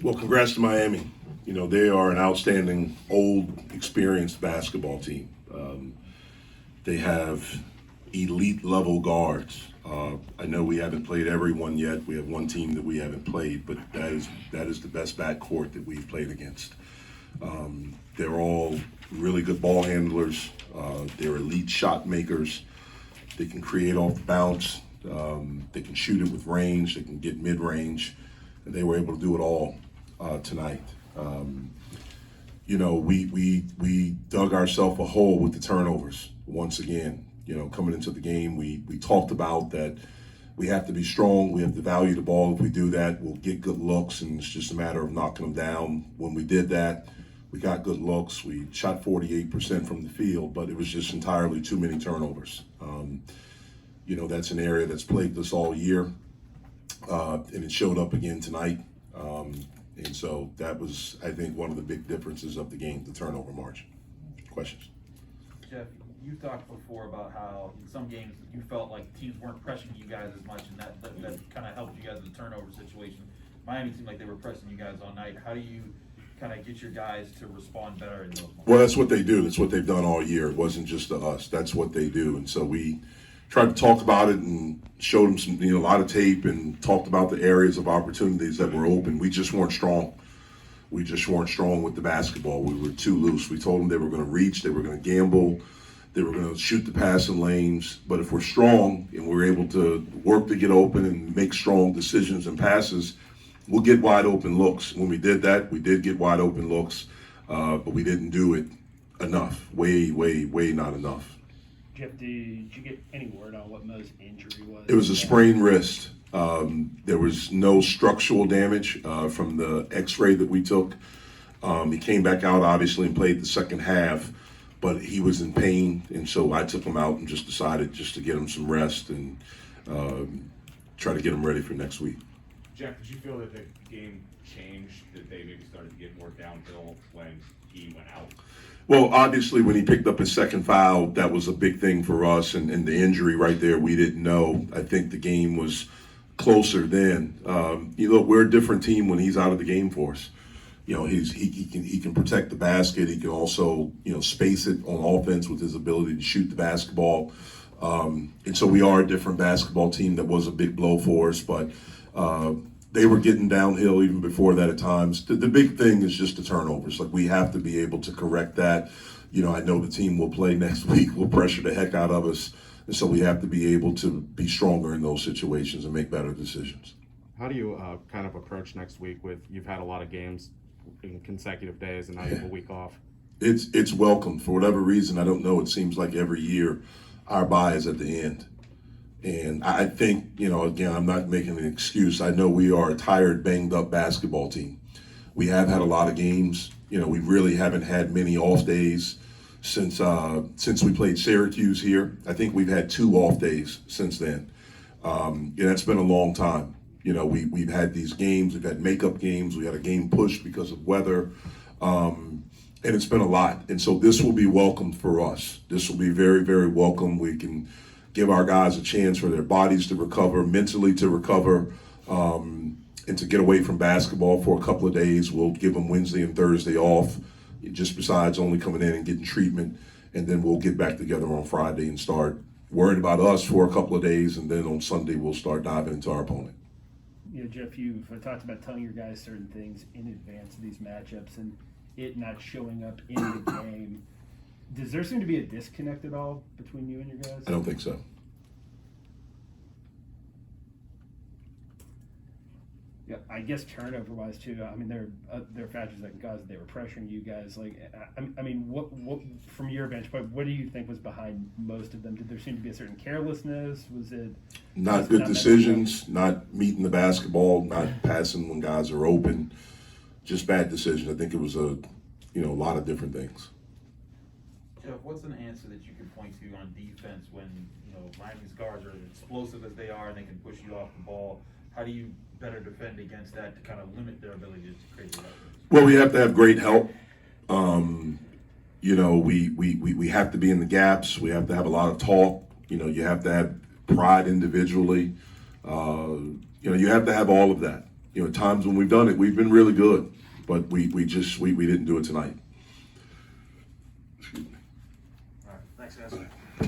Well, congrats to Miami. You know, they are an outstanding, old, experienced basketball team. They have elite level guards. I know we haven't played everyone yet. We have one team that we haven't played, but that is the best backcourt that we've played against. They're all really good ball handlers. They're elite shot makers. They can create off the bounce. They can shoot it with range. They can get mid-range. And they were able to do it all tonight. You know, we dug ourselves a hole with the turnovers once again. You know, coming into the game, we talked about that we have to be strong. We have to value the ball. If we do that, we'll get good looks, and it's just a matter of knocking them down. When we did that, we got good looks. We shot 48% from the field, but it was just entirely too many turnovers. You know, that's an area that's plagued us all year, and it showed up again tonight. And so that was, I think, one of the big differences of the game, the turnover margin. Questions? Jeff, you talked before about how in some games you felt like teams weren't pressing you guys as much, and that kind of helped you guys in the turnover situation. Miami seemed like they were pressing you guys all night. How do you kind of get your guys to respond better in those moments? Well, that's what they do. That's what they've done all year. It wasn't just to us. That's what they do. And so we tried to talk about it and showed them some, a lot of tape and talked about the areas of opportunities that were open. We just weren't strong. We just weren't strong with the basketball. We were too loose. We told them they were going to reach, they were going to gamble, they were going to shoot the passing lanes. But if we're strong and we're able to work to get open and make strong decisions and passes, we'll get wide open looks. When we did that, we did get wide open looks, but we didn't do it enough. Way not enough. Jeff, did you get any word on what Mo's injury was? It was a sprained wrist. There was no structural damage from the x-ray that we took. He came back out, obviously, and played the second half, but he was in pain, and so I took him out and just decided just to get him some rest and try to get him ready for next week. Jeff, did you feel that the game changed, that they maybe started to get more downhill when he went out? Well, obviously, when he picked up his second foul, that was a big thing for us, and the injury right there, we didn't know. I think the game was closer then. We're a different team when he's out of the game for us. You know, he can protect the basket. He can also, space it on offense with his ability to shoot the basketball. And so we are a different basketball team. That was a big blow for us, but they were getting downhill even before that at times. The big thing is just the turnovers. Like, we have to be able to correct that. I know the team will play next week, will pressure the heck out of us. And so we have to be able to be stronger in those situations and make better decisions. How do you kind of approach next week with, you've had a lot of games in consecutive days and now you have a week off? It's welcome. For whatever reason, I don't know, it seems like every year our bye is at the end. And I think, again, I'm not making an excuse. I know we are a tired, banged up basketball team. We have had a lot of games. We really haven't had many off days since we played Syracuse here. I think we've had 2 off days since then. That's been a long time. We've had these games. We've had makeup games. We had a game pushed because of weather. And it's been a lot. And so this will be welcome for us. This will be very, very welcome. We can give our guys a chance for their bodies to recover, mentally to recover, and to get away from basketball for a couple of days. We'll give them Wednesday and Thursday off, just besides only coming in and getting treatment. And then we'll get back together on Friday and start worrying about us for a couple of days. And then on Sunday, we'll start diving into our opponent. Jeff, you've talked about telling your guys certain things in advance of these matchups and it not showing up in the game. Does there seem to be a disconnect at all between you and your guys? I don't think so. Yeah, I guess turnover-wise too. I mean, there are factors that can cause it. They were pressuring you guys. Like, I mean, what from your bench point, what do you think was behind most of them? Did there seem to be a certain carelessness? Was it not good decisions, not meeting the basketball, not passing when guys are open, just bad decisions? I think it was a lot of different things. Jeff, what's an answer that you can point to on defense when Miami's guards are as explosive as they are and they can push you off the ball? How do you better defend against that to kind of limit their ability to create the weapons? Well, we have to have great help. We have to be in the gaps. We have to have a lot of talk. You have to have pride individually. You know, you have to have all of that. You know, times when we've done it, we've been really good, but we didn't do it tonight. All right, thanks, guys.